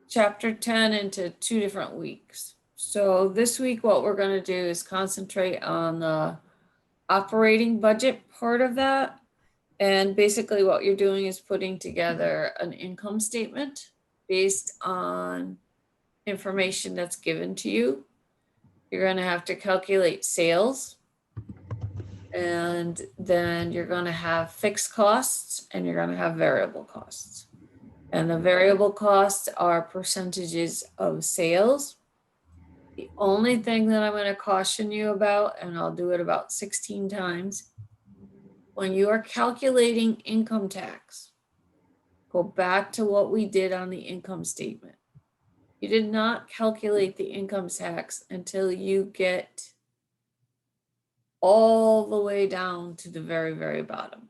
chapter 10 into 2 different weeks. So this week, what we're going to do is concentrate on the operating budget part of that. And basically what you're doing is putting together an income statement based on information that's given to you. You're going to have to calculate sales, and then you're going to have fixed costs and you're going to have variable costs. And the variable costs are percentages of sales. The only thing that I'm going to caution you about, and I'll do it about 16 times, when you are calculating income tax, go back to what we did on the income statement. You did not calculate the income tax until you get all the way down to the very, very bottom.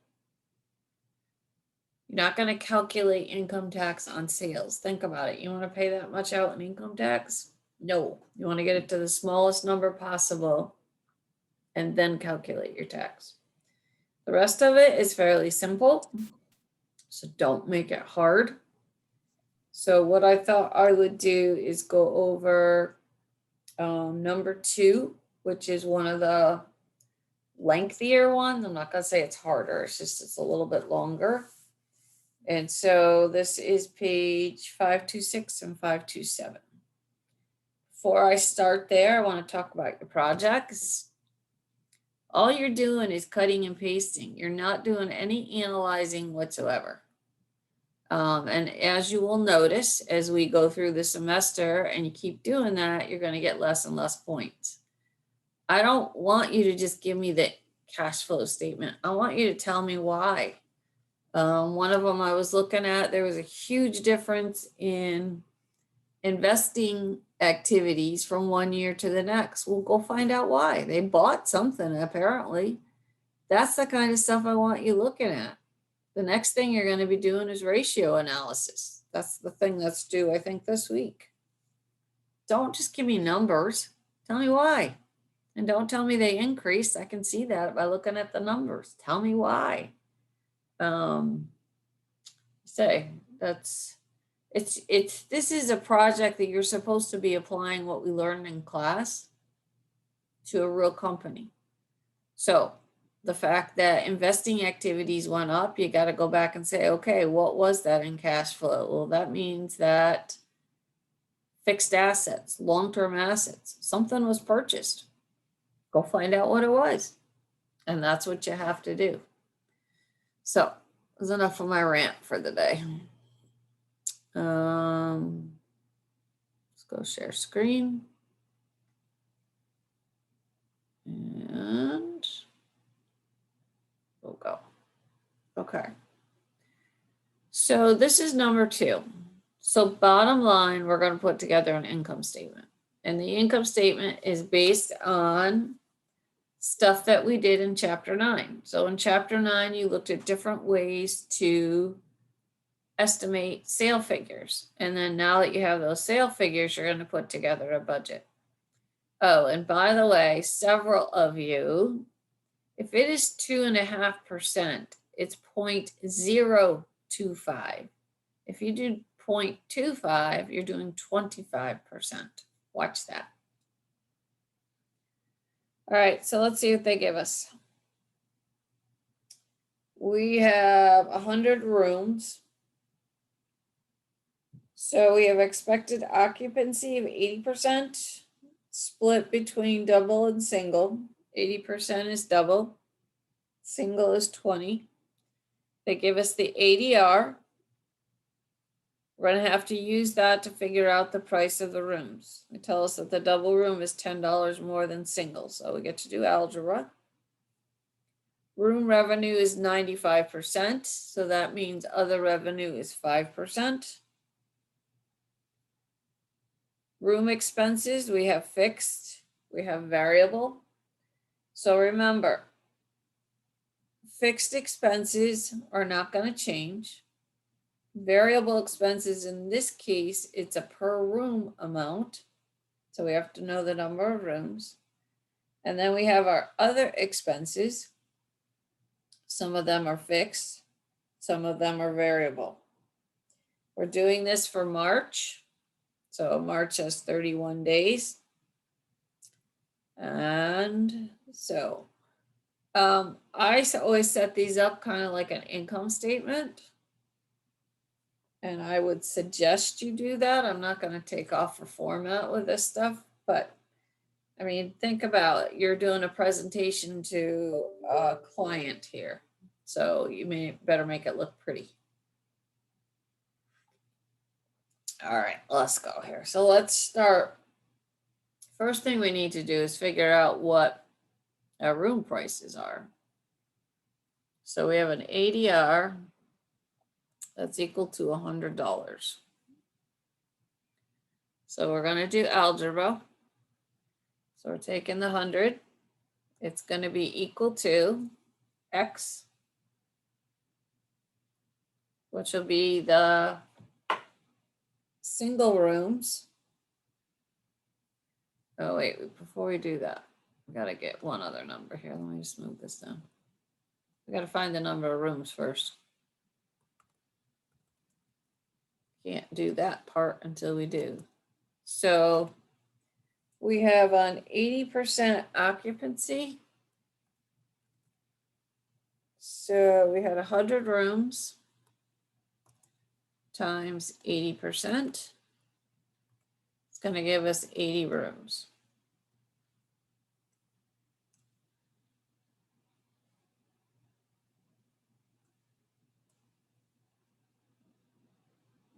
You're not going to calculate income tax on sales. Think about it. You want to pay that much out in income tax? No. You want to get it to the smallest number possible and then calculate your tax. The rest of it is fairly simple, so don't make it hard. So what I thought I would do is go over number 2, which is one of the lengthier ones. I'm not going to say it's harder. It's a little bit longer. And so this is page 526 and 527. Before I start there, I want to talk about your projects. All you're doing is cutting and pasting. You're not doing any analyzing whatsoever. And as you will notice, as we go through the semester and you keep doing that, you're going to get less and less points. I don't want you to just give me the cash flow statement. I want you to tell me why. One of them I was looking at, there was a huge difference in investing activities from one year to the next. We'll go find out why. They bought something, apparently. That's the kind of stuff I want you looking at. The next thing you're going to be doing is ratio analysis. That's the thing that's due, I think, this week. Don't just give me numbers. Tell me why. And don't tell me they increased. I can see that by looking at the numbers. Tell me why. This is a project that you're supposed to be applying what we learned in class to a real company. So the fact that investing activities went up, you got to go back and say, okay, what was that in cash flow? Well, that means that fixed assets, long-term assets, something was purchased. Go find out what it was. And that's what you have to do. So that's enough of my rant for the day. Let's go share screen. And we'll go. Okay. So this is number 2. So bottom line, we're going to put together an income statement. And the income statement is based on stuff that we did in chapter 9. So in chapter 9, you looked at different ways to estimate sale figures. And then now that you have those sale figures, you're going to put together a budget. Oh, and by the way, several of you, if it is 2.5%, it's 0.025. If you do 0.25, you're doing 25%. Watch that. All right, so let's see what they give us. We have 100 rooms. So we have expected occupancy of 80%, split between double and single. 80% is double, single is 20. They give us the ADR. We're going to have to use that to figure out the price of the rooms. They tell us that the double room is $10 more than single, so we get to do algebra. Room revenue is 95%, so that means other revenue is 5%. Room expenses, we have fixed, we have variable. So remember, fixed expenses are not going to change. Variable expenses, in this case, it's a per room amount. So we have to know the number of rooms. And then we have our other expenses. Some of them are fixed, some of them are variable. We're doing this for March. So March has 31 days. And so I always set these up kind of like an income statement. And I would suggest you do that. I'm not going to take off for format with this stuff, but I mean, think about it. You're doing a presentation to a client here. So you may better make it look pretty. All right, let's go here. So let's start. First thing we need to do is figure out what our room prices are. So we have an ADR that's equal to $100. So we're going to do algebra. So we're taking the 100. It's going to be equal to X, which will be the single rooms. Oh, wait, before we do that, we got to get one other number here. Let me just move this down. We got to find the number of rooms first. Can't do that part until we do. So we have an 80% occupancy. So we had 100 rooms times 80%. It's going to give us 80 rooms.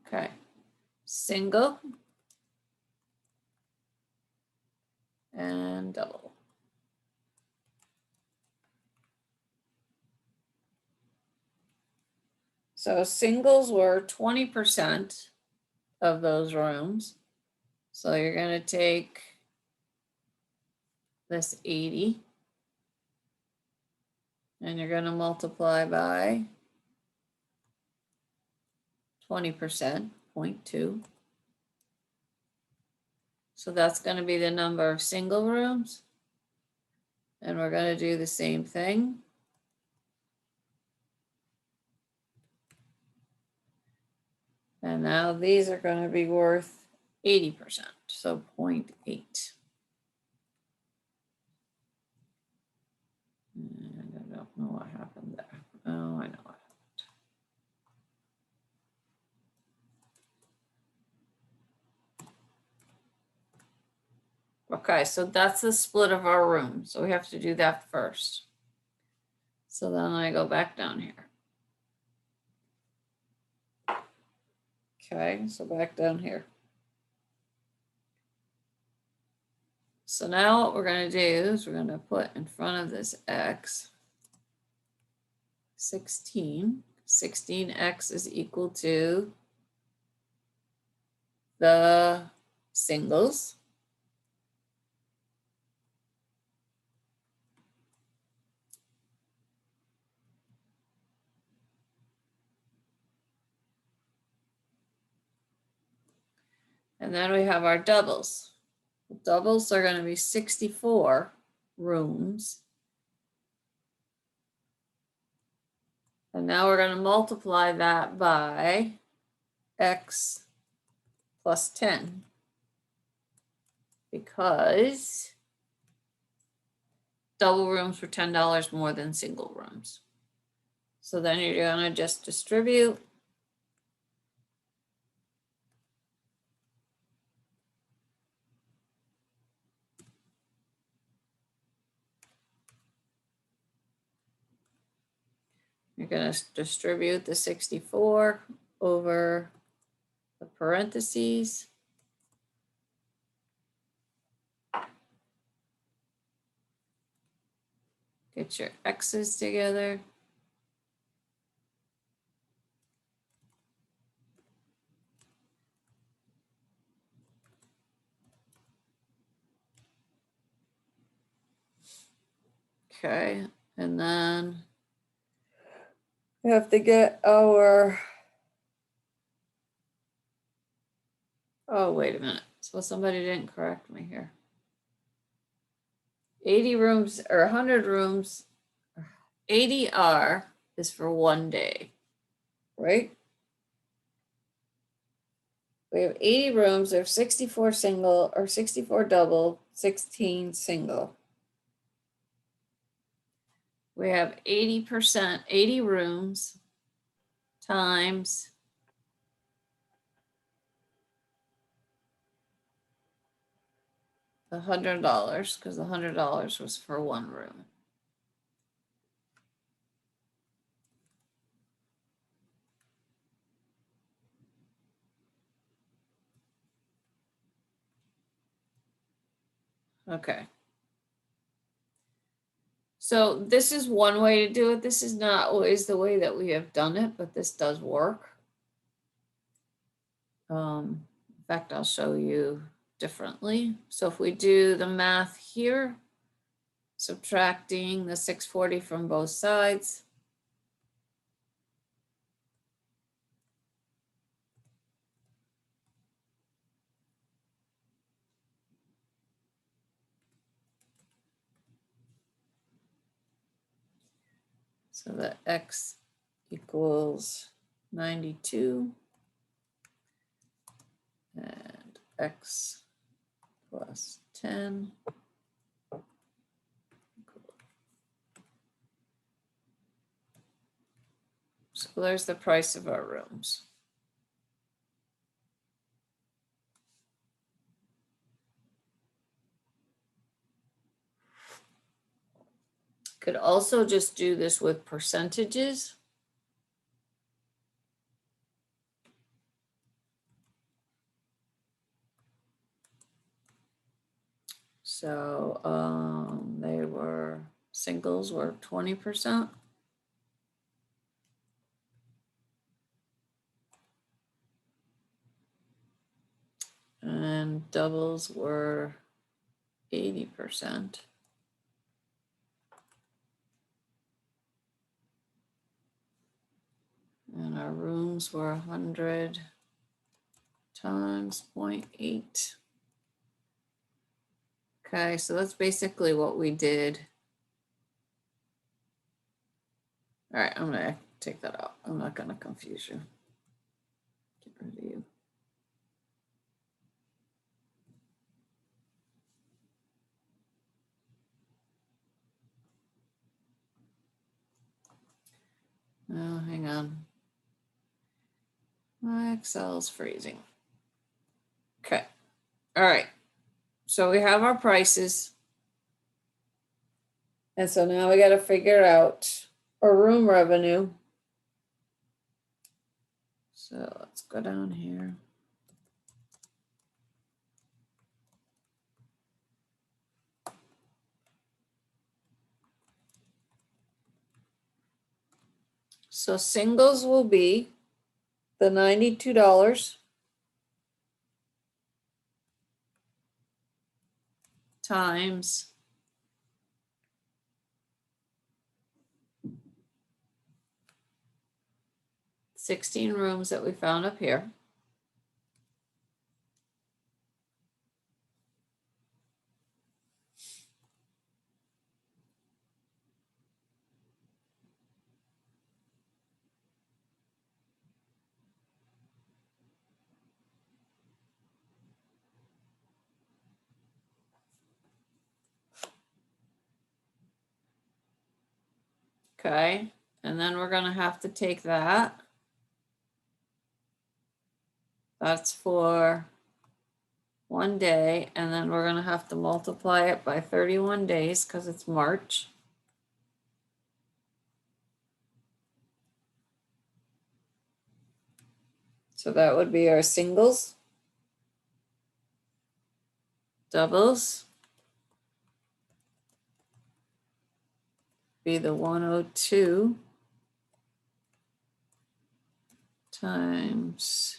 Okay, single and double. So singles were 20% of those rooms. So you're going to take this 80 and you're going to multiply by 20%, 0.2. So that's going to be the number of single rooms. And we're going to do the same thing. And now these are going to be worth 80%, so 0.8. I don't know what happened there. Oh, I know what happened. Okay, so that's the split of our room. So we have to do that first. So then I go back down here. Okay, so back down here. So now what we're going to do is we're going to put in front of this X 16. 16X is equal to the singles. And then we have our doubles. Doubles are going to be 64 rooms. And now we're going to multiply that by X plus 10. Because double rooms were $10 more than single rooms. So then you're going to just distribute. You're going to distribute the 64 over the parentheses. Get your X's together. Okay, and then we have to get our, oh, wait a minute. So somebody didn't correct me here. 80 rooms or 100 rooms, ADR is for 1 day, right? We have 80 rooms, there's 64 single or 64 double, 16 single. We have 80%, 80 rooms times $100, because the $100 was for one room. Okay. So this is one way to do it. This is not always the way that we have done it, but this does work. In fact, I'll show you differently. So if we do the math here, subtracting the 640 from both sides, so that X equals 92 and X plus 10. So there's the price of our rooms. Could also just do this with percentages. So they were, singles were 20%. And doubles were 80%. And our rooms were 100 times 0.8. Okay, so that's basically what we did. All right, I'm gonna take that out. I'm not gonna confuse you. Get rid of you. Oh, hang on. My Excel's freezing. Okay, all right. So we have our prices. And so now we got to figure out our room revenue. So let's go down here. So singles will be the $92 times 16 rooms that we found up here. Okay, and then we're gonna have to take that. That's for one day, and then we're gonna have to multiply it by 31 days because it's March. So that would be our singles, doubles, be the 102 times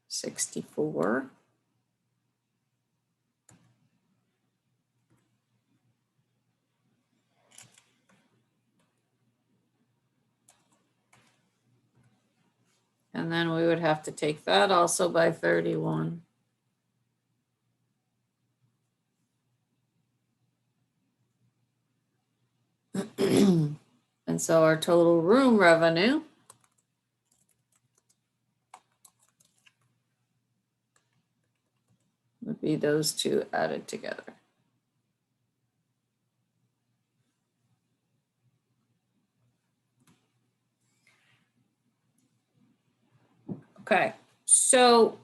64. And then we would have to take that also by 31. And so our total room revenue would be those two added together. Okay, so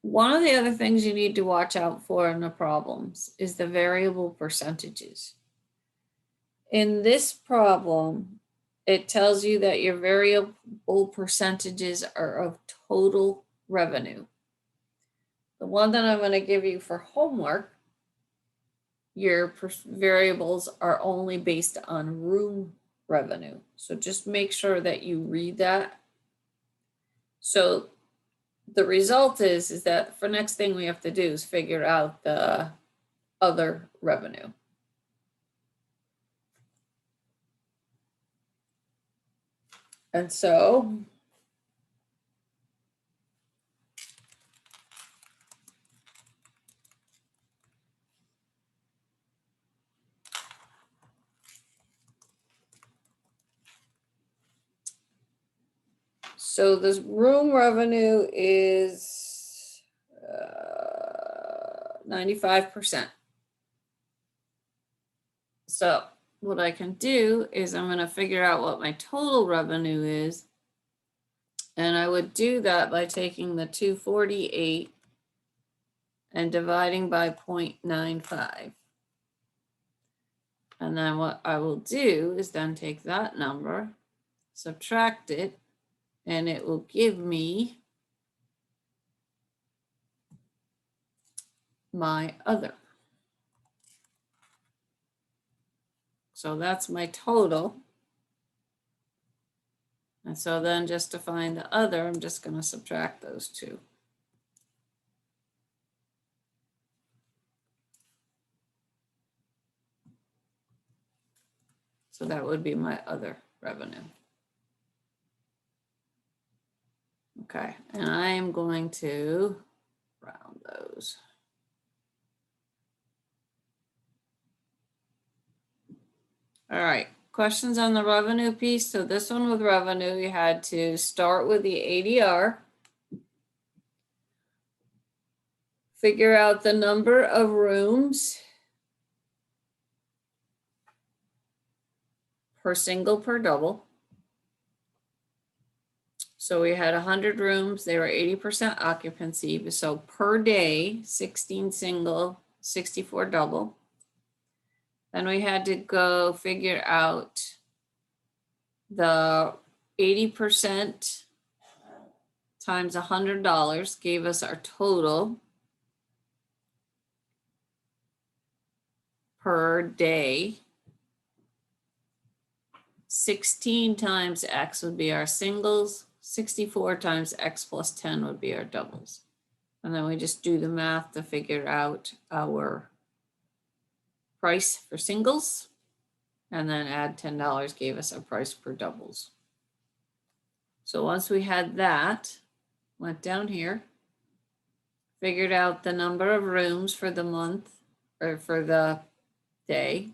one of the other things you need to watch out for in the problems is the variable percentages. In this problem, it tells you that your variable percentages are of total revenue. The one that I'm going to give you for homework, your variables are only based on room revenue. So just make sure that you read that. So the result is that for next thing we have to do is figure out the other revenue. And so this room revenue is 95%. So what I can do is I'm going to figure out what my total revenue is. And I would do that by taking the 248 and dividing by 0.95. And then what I will do is then take that number, subtract it, and it will give me my other. So that's my total. And so then just to find the other, I'm just going to subtract those two. So that would be my other revenue. Okay, and I am going to round those. All right, questions on the revenue piece. So this one with revenue, you had to start with the ADR, figure out the number of rooms per single per double. So we had 100 rooms, they were 80% occupancy. So per day, 16 single, 64 double. Then we had to go figure out the 80% times $100 gave us our total per day. 16 times X would be our singles. 64 times X plus 10 would be our doubles. And then we just do the math to figure out our price for singles. And then add $10 gave us our price per doubles. So once we had that, went down here, figured out the number of rooms for the month or for the day,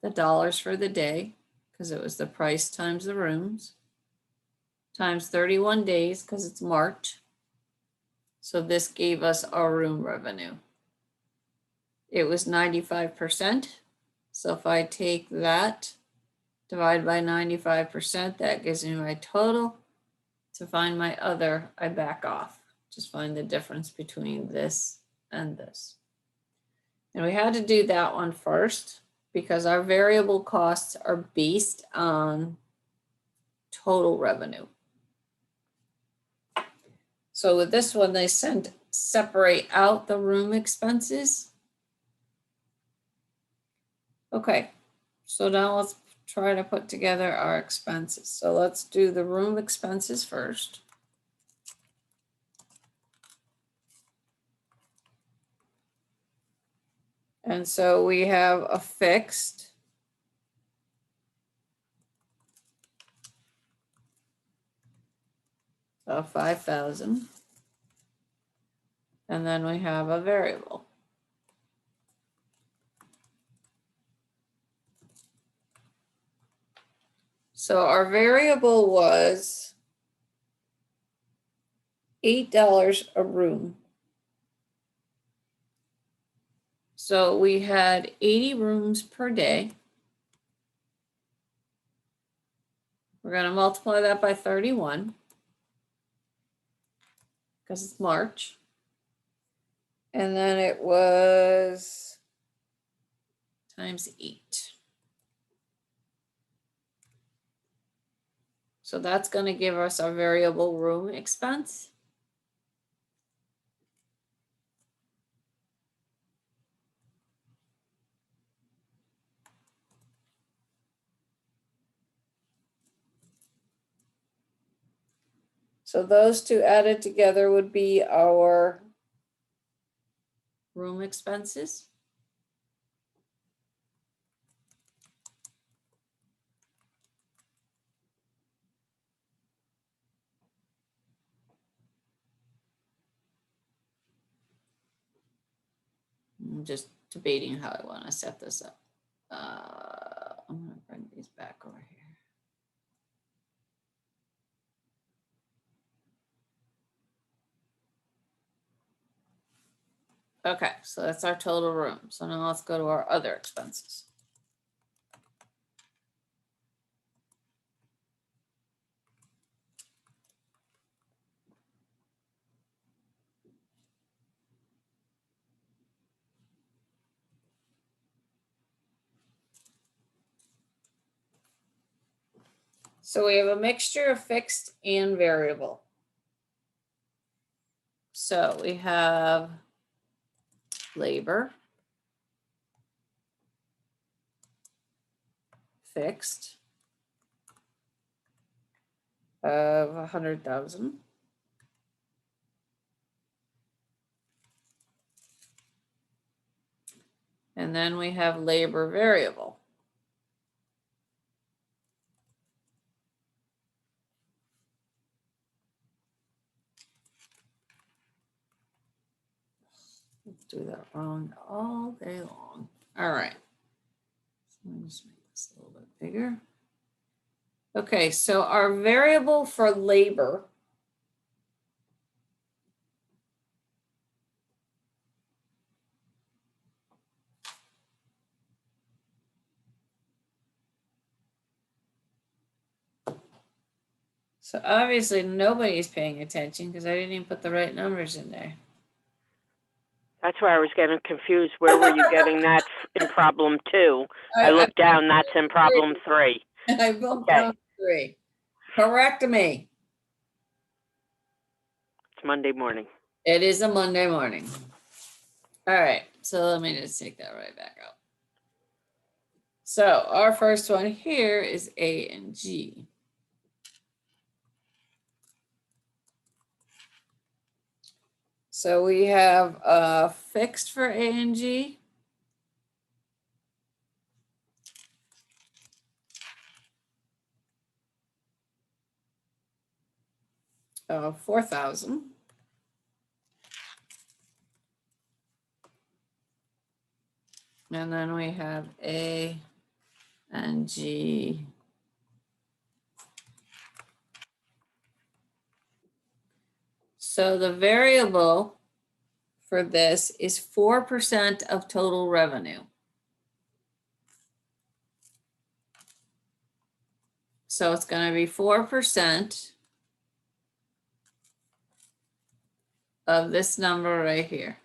the dollars for the day, because it was the price times the rooms, times 31 days because it's March. So this gave us our room revenue. It was 95%. So if I take that, divide by 95%, that gives me my total. To find my other, I back off. Just find the difference between this and this. And we had to do that one first because our variable costs are based on total revenue. So with this one, they separate out the room expenses. Okay, so now let's try to put together our expenses. So let's do the room expenses first. And so we have a fixed of 5,000. And then we have a variable. So our variable was $8 a room. So we had 80 rooms per day. We're going to multiply that by 31 because it's March. And then it was times 8. So that's going to give us our variable room expense. So those two added together would be our room expenses. I'm just debating how I want to set this up. I'm going to bring these back over here. Okay, so that's our total room. So now let's go to our other expenses. So we have a mixture of fixed and variable. So we have labor, fixed of 100,000. And then we have labor variable. Let's do that wrong all day long. All right. So let me just make this a little bit bigger. Okay, so our variable for labor so obviously nobody's paying attention because I didn't even put the right numbers in there. That's why I was getting confused. Where were you getting that in problem 2? I looked down, that's in problem 3. I bumped down 3. Correct me. It's Monday morning. It is a Monday morning. All right, so let me just take that right back out. So our first one here is A and G. So we have fixed for A and G. Of 4,000. And then we have A and G. So the variable for this is 4% of total revenue. So it's going to be 4% of this number right here.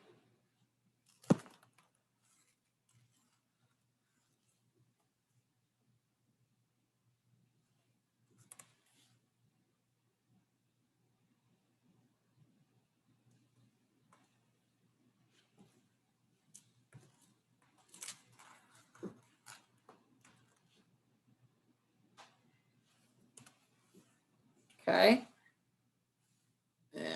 Okay. And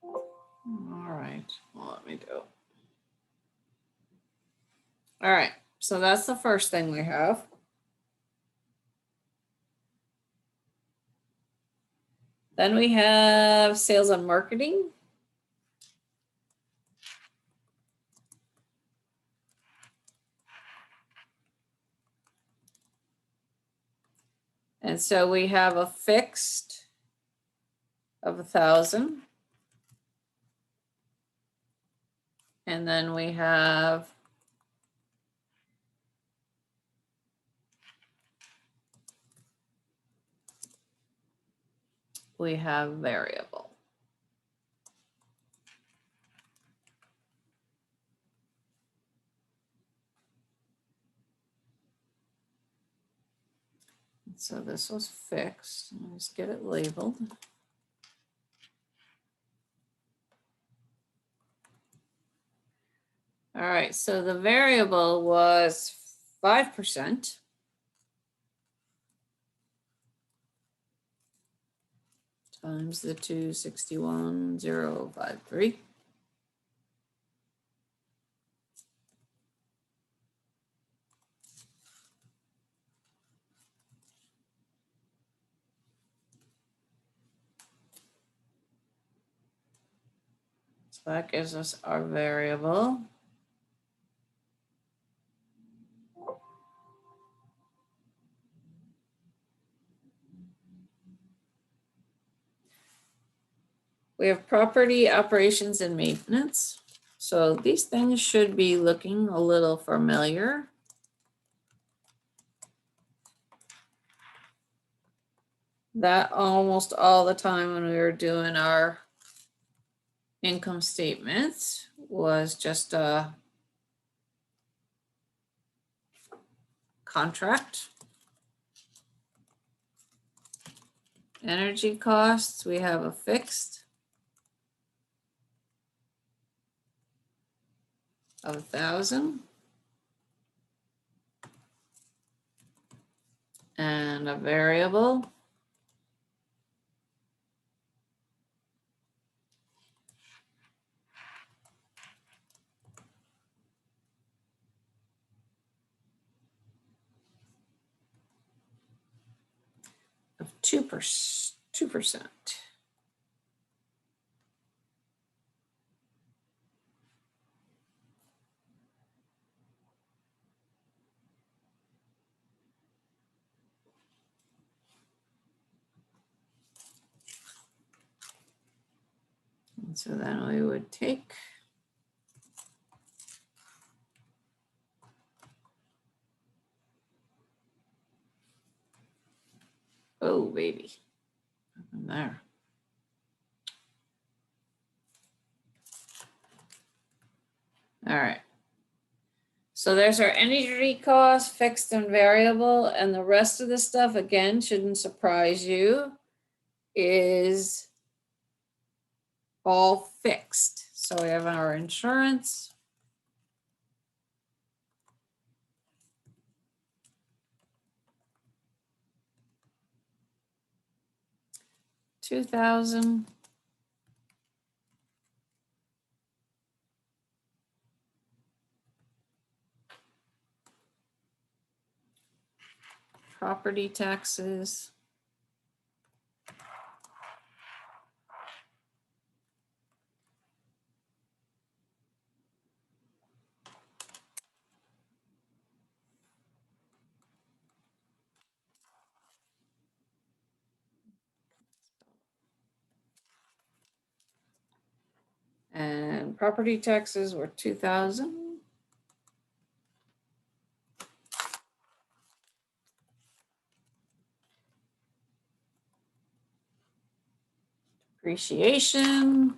all right, well, let me do. All right, so that's the first thing we have. Then we have sales and marketing. And so we have a fixed of 1,000. And then we have variable. So this was fixed. Let's get it labeled. All right, so the variable was 5% times the 261,053. So that gives us our variable. We have property operations and maintenance. So these things should be looking a little familiar. That almost all the time when we were doing our income statements was just a contract. Energy costs, we have a fixed of 1,000 and a variable of 2%. And so then we would take oh baby, nothing there. All right. So there's our energy cost, fixed and variable, and the rest of the stuff, again, shouldn't surprise you, is all fixed. So we have our insurance. $2,000. Property taxes. And property taxes were 2,000. Depreciation.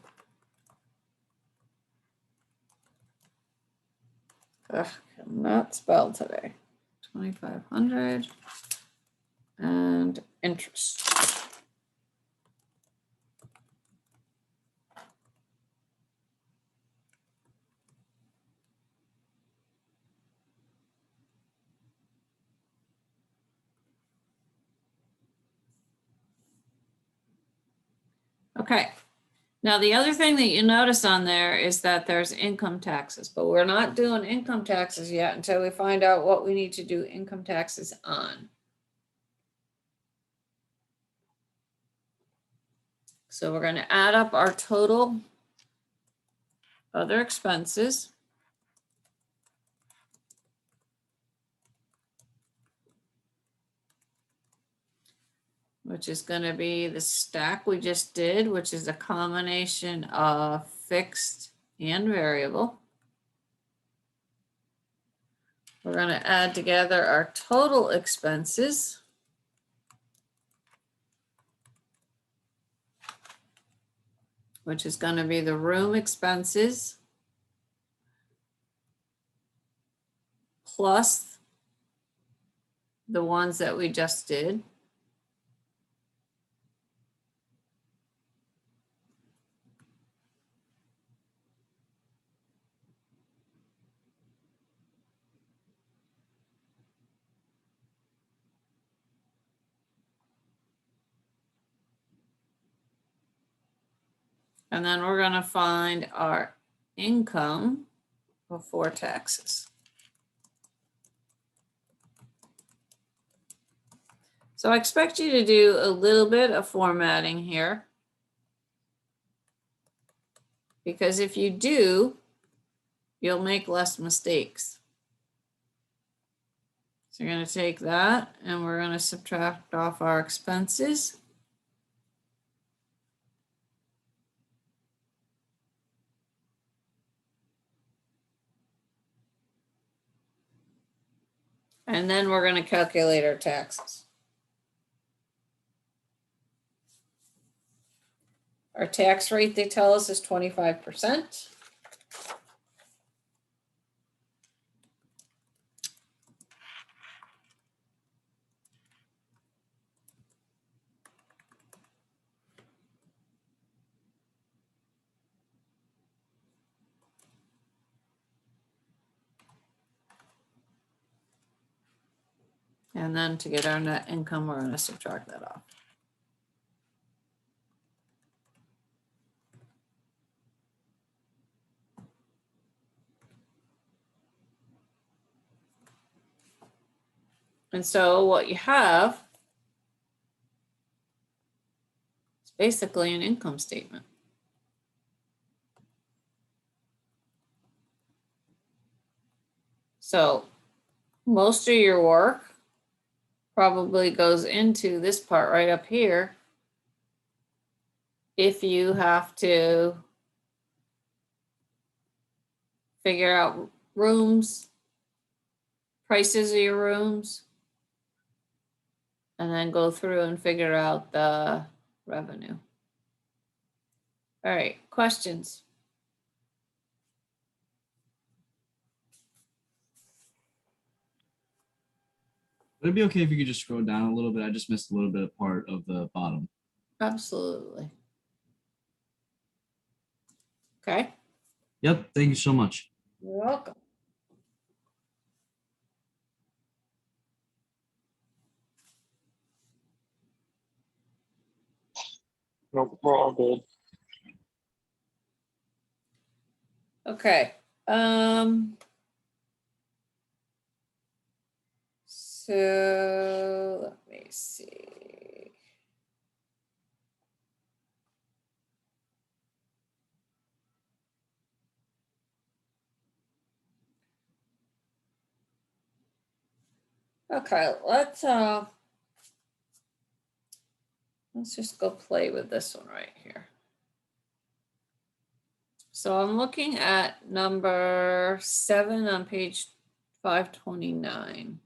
Ugh, cannot spell today. 2,500. And interest. Okay. Now, the other thing that you notice on there is that there's income taxes, but we're not doing income taxes yet until we find out what we need to do income taxes on. So we're going to add up our total other expenses. which is going to be the stack we just did, which is a combination of fixed and variable. We're going to add together our total expenses. Which is going to be the room expenses plus the ones that we just did. And then we're going to find our income before taxes. So I expect you to do a little bit of formatting here. Because if you do, you'll make less mistakes. So you're going to take that and we're going to subtract off our expenses. And then we're going to calculate our taxes. Our tax rate, they tell us, is 25%. And then to get our net income, we're going to subtract that off. And so what you have is basically an income statement. So most of your work probably goes into this part right up here. If you have to figure out rooms, prices of your rooms, and then go through and figure out the revenue. All right, questions? Would it be okay if you could just scroll down a little bit? I just missed a little bit of part of the bottom. Absolutely. Okay. Yep, thank you so much. You're welcome. Nope, we're all good. Okay. So let me see. Okay, let's just go play with this one right here. So I'm looking at number 7 on page 529.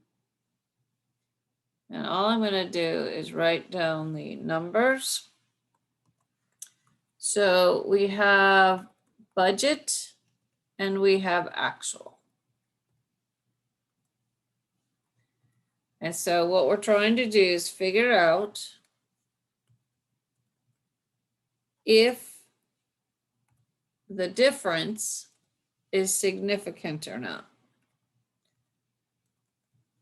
And all I'm going to do is write down the numbers. So we have budget and we have actual. And so what we're trying to do is figure out if the difference is significant or not.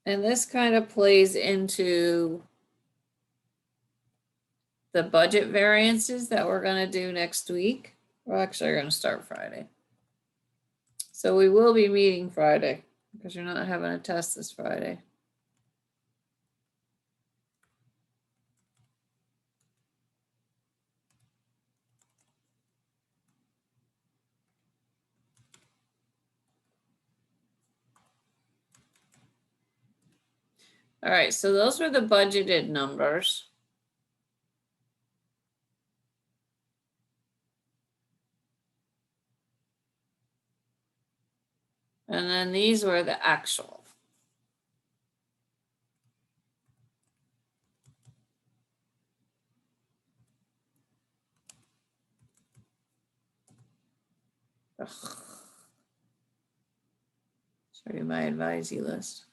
And this kind of plays into the budget variances that we're going to do next week. We're actually going to start Friday. So we will be meeting Friday because you're not having a test this Friday. All right, so those were the budgeted numbers. And then these were the actual. Ugh. Show you my advisee list.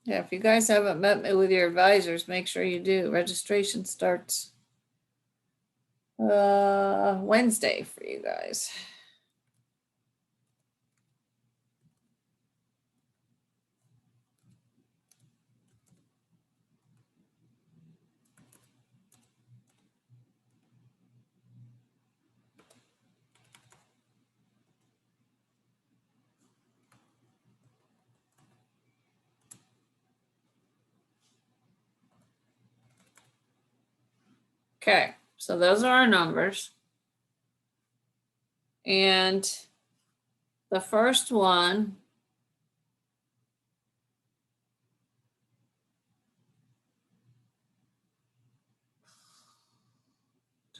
Yeah, if you guys haven't met me with your advisors, make sure you do. Registration starts Wednesday for you guys. Okay, so those are our numbers. And the first one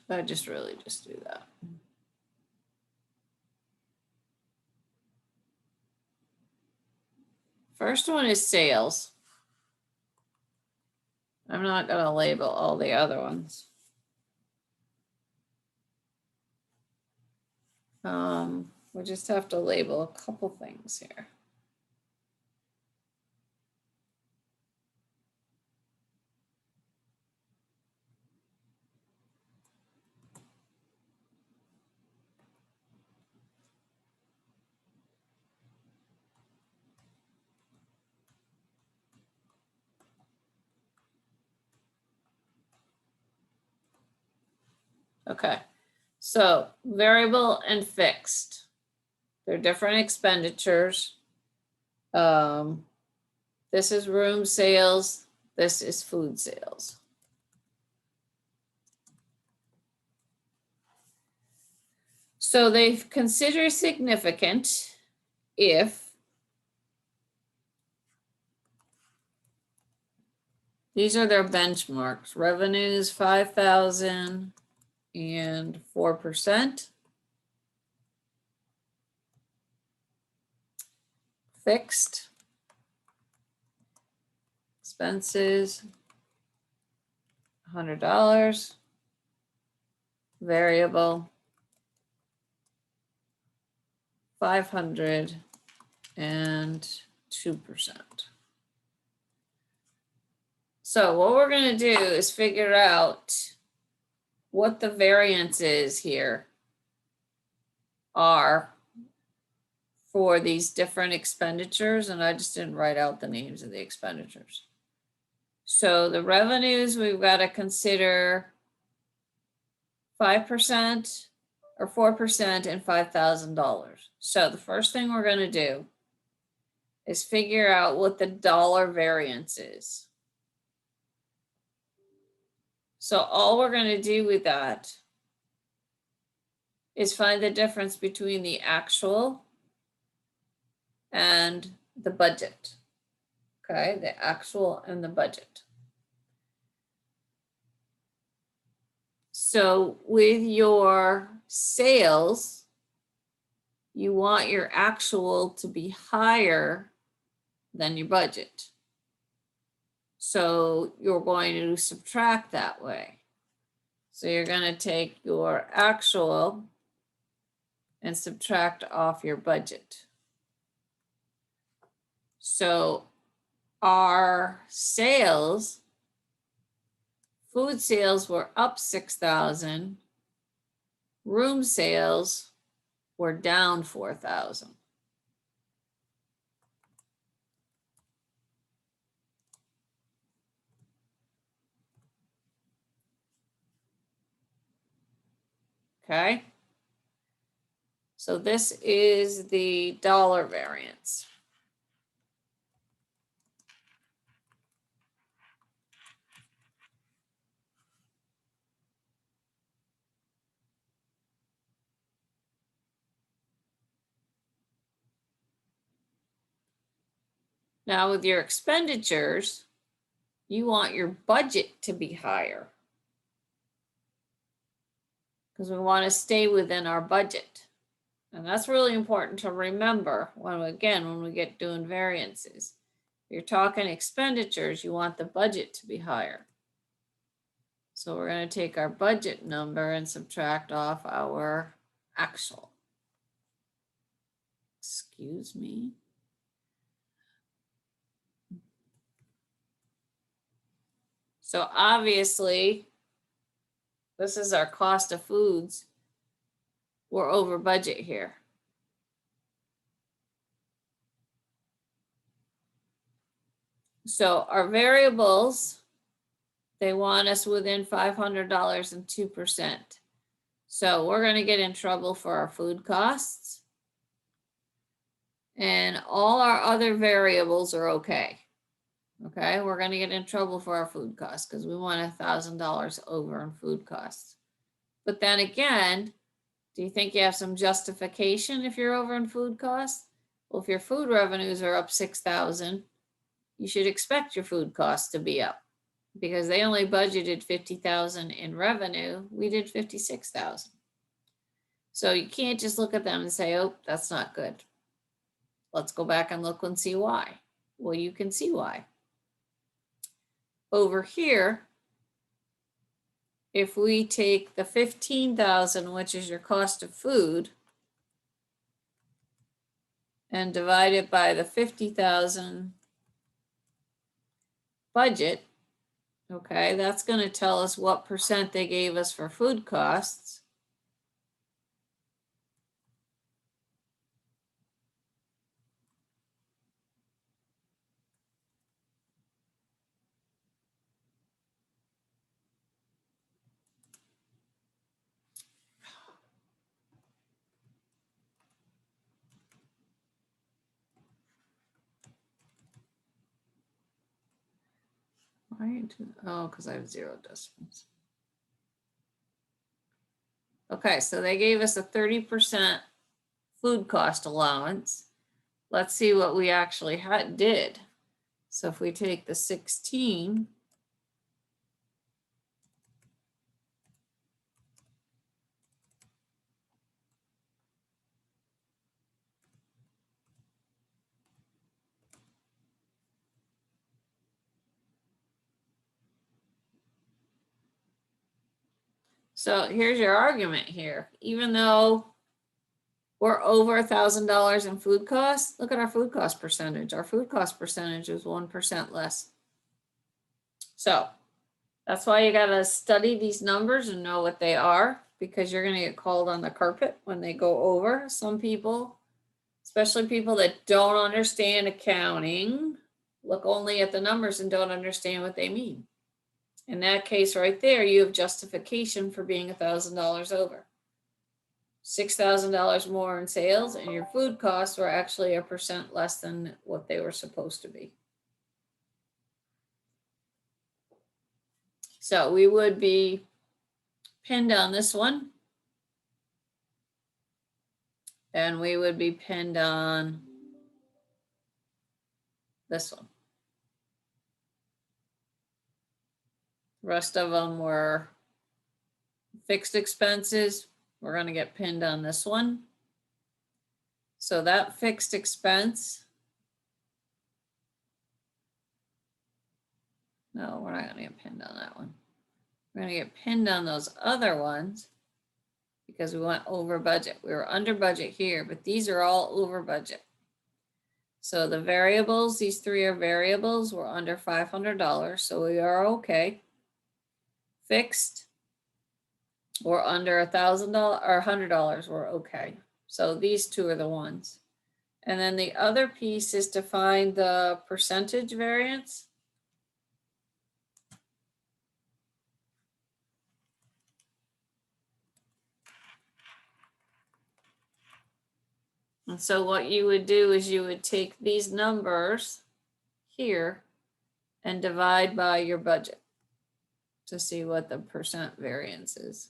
I just really just do that. First one is sales. I'm not going to label all the other ones. We just have to label a couple things here. Okay, so variable and fixed. They're different expenditures. This is room sales. This is food sales. So they consider significant if these are their benchmarks. Revenues 5,000 and 4%. Fixed. Expenses $100. Variable 500 and 2%. So what we're going to do is figure out what the variances here are for these different expenditures, and I just didn't write out the names of the expenditures. So the revenues, we've got to consider 5% or 4% and $5,000. So the first thing we're going to do is figure out what the dollar variance is. So all we're going to do with that is find the difference between the actual and the budget. Okay, the actual and the budget. So with your sales, you want your actual to be higher than your budget. So you're going to subtract that way. So you're going to take your actual and subtract off your budget. So our sales, food sales were up 6,000. Room sales were down 4,000. Okay. So this is the dollar variance. Now with your expenditures, you want your budget to be higher. Because we want to stay within our budget. And that's really important to remember when we get doing variances. If you're talking expenditures, you want the budget to be higher. So we're going to take our budget number and subtract off our actual. Excuse me. So obviously, this is our cost of foods. We're over budget here. So our variables, they want us within $500 and 2%. So we're going to get in trouble for our food costs. And all our other variables are okay. Okay, we're going to get in trouble for our food costs because we want $1,000 over in food costs. But then again, do you think you have some justification if you're over in food costs? Well, if your food revenues are up 6,000, you should expect your food costs to be up because they only budgeted 50,000 in revenue. We did 56,000. So you can't just look at them and say, oh, that's not good. Let's go back and look and see why. Well, you can see why. Over here, if we take the 15,000, which is your cost of food, and divide it by the 50,000 budget, okay, that's going to tell us what percent they gave us for food costs. Oh, because I have 0 decimals. Okay, so they gave us a 30% food cost allowance. Let's see what we actually did. So if we take the 16, so here's your argument here. Even though we're over $1,000 in food costs, look at our food cost percentage. Our food cost percentage is 1% less. So that's why you got to study these numbers and know what they are, because you're going to get called on the carpet when they go over. Some people, especially people that don't understand accounting, look only at the numbers and don't understand what they mean. In that case right there, you have justification for being $1,000 over. $6,000 more in sales, and your food costs were actually 1% less than what they were supposed to be. So we would be pinned on this one. And we would be pinned on this one. The rest of them were fixed expenses. We're going to get pinned on this one. So that fixed expense. No, we're not going to get pinned on that one. We're going to get pinned on those other ones because we went over budget. We were under budget here, but these are all over budget. So the variables, these 3 are variables, we're under $500, so we are okay. Fixed, we're under $1,000 or $100, we're okay. So these 2 are the ones. And then the other piece is to find the percentage variance. And so what you would do is you would take these numbers here and divide by your budget to see what the percent variance is.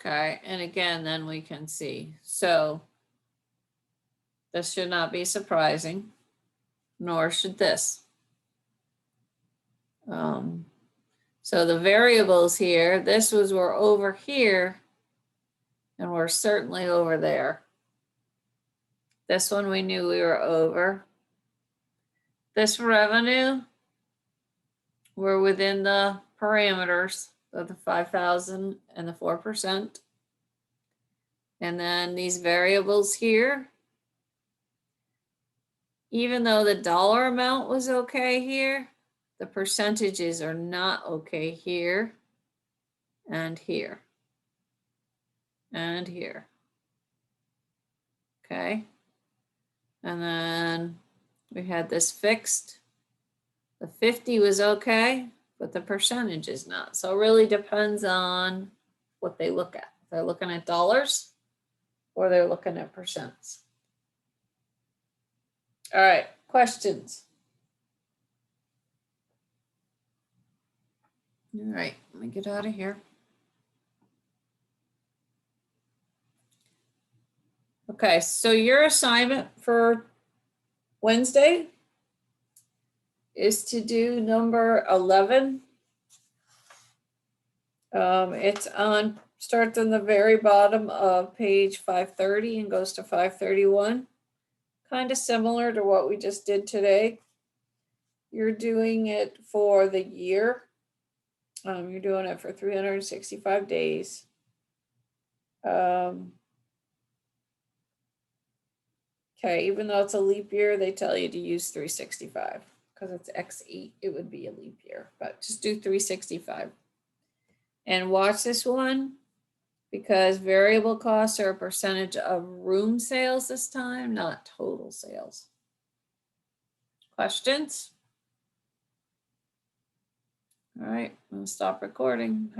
Okay, and again, then we can see, so this should not be surprising, nor should this. So the variables here, this was, we're over here, and we're certainly over there. This one we knew we were over. This revenue, we're within the parameters of the 5,000 and the 4%. And then these variables here, even though the dollar amount was okay here, the percentages are not okay here and here and here. Okay. And then we had this fixed. The 50 was okay, but the percentage is not. So it really depends on what they look at. If they're looking at dollars or they're looking at percents. All right, questions? All right, let me get out of here. Okay, so your assignment for Wednesday is to do number 11. It's on, starts on the very bottom of page 530 and goes to 531. Kind of similar to what we just did today. You're doing it for the year. You're doing it for 365 days. Okay, even though it's a leap year, they tell you to use 365 because it's X8, it would be a leap year, but just do 365. And watch this one because variable costs are a percentage of room sales this time, not total sales. Questions? All right, I'm gonna stop recording.